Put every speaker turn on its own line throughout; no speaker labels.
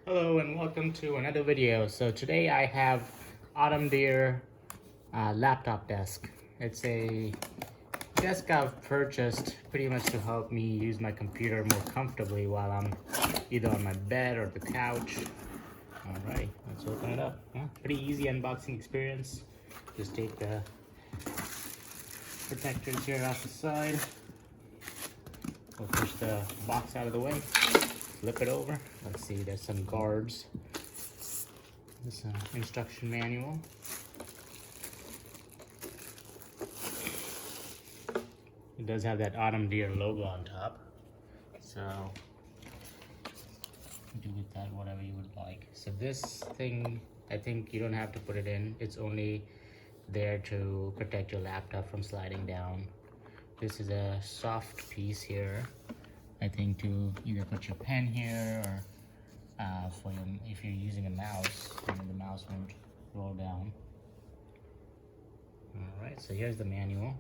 Hello and welcome to another video. So today I have Autumn Deer laptop desk. It's a desk I've purchased pretty much to help me use my computer more comfortably while I'm either on my bed or the couch. Alright, let's open it up. Pretty easy unboxing experience. Just take the protectors here off the side. We'll push the box out of the way. Flip it over. Let's see, there's some guards. This instruction manual. It does have that Autumn Deer logo on top. So do with that whatever you would like. So this thing, I think you don't have to put it in. It's only there to protect your laptop from sliding down. This is a soft piece here, I think, to either put your pen here or if you're using a mouse, then the mouse won't roll down. Alright, so here's the manual.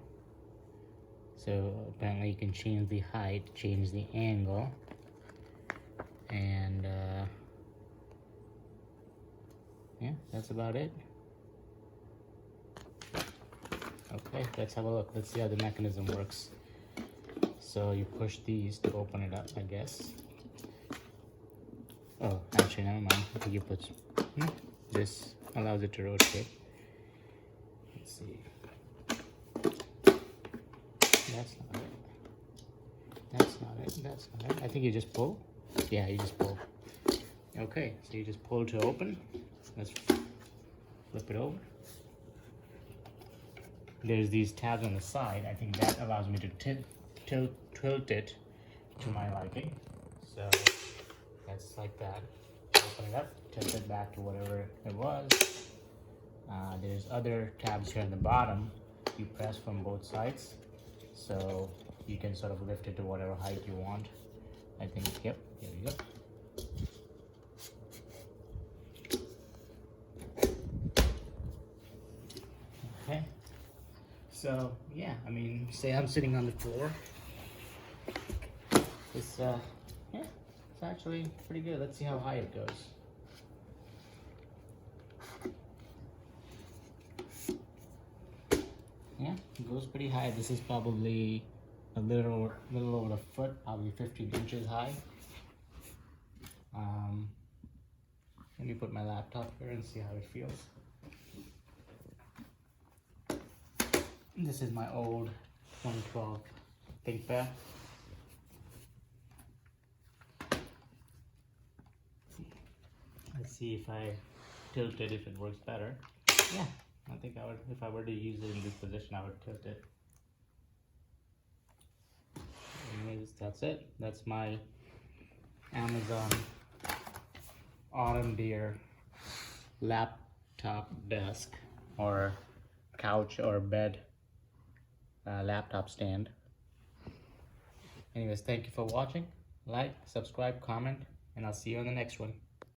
So apparently you can change the height, change the angle, and yeah, that's about it. Okay, let's have a look. Let's see how the mechanism works. So you push these to open it up, I guess. Oh, actually, never mind. I think you put this allows it to rotate. Let's see. That's not it. That's not it. That's not it. I think you just pull. Yeah, you just pull. Okay, so you just pull to open. Let's flip it over. There's these tabs on the side. I think that allows me to tilt it to my liking. So that's like that. Open it up, tilt it back to whatever it was. There's other tabs here on the bottom. You press from both sides, so you can sort of lift it to whatever height you want. I think, yep, here we go. Okay. So yeah, I mean, say I'm sitting on the floor. It's yeah, it's actually pretty good. Let's see how high it goes. Yeah, it goes pretty high. This is probably a little over a foot, probably 15 inches high. Let me put my laptop here and see how it feels. This is my old 2012 ThinkPad. Let's see if I tilt it, if it works better. Yeah, I think I would, if I were to use it in this position, I would tilt it. Anyways, that's it. That's my Amazon Autumn Deer laptop desk or couch or bed laptop stand. Anyways, thank you for watching. Like, subscribe, comment, and I'll see you on the next one.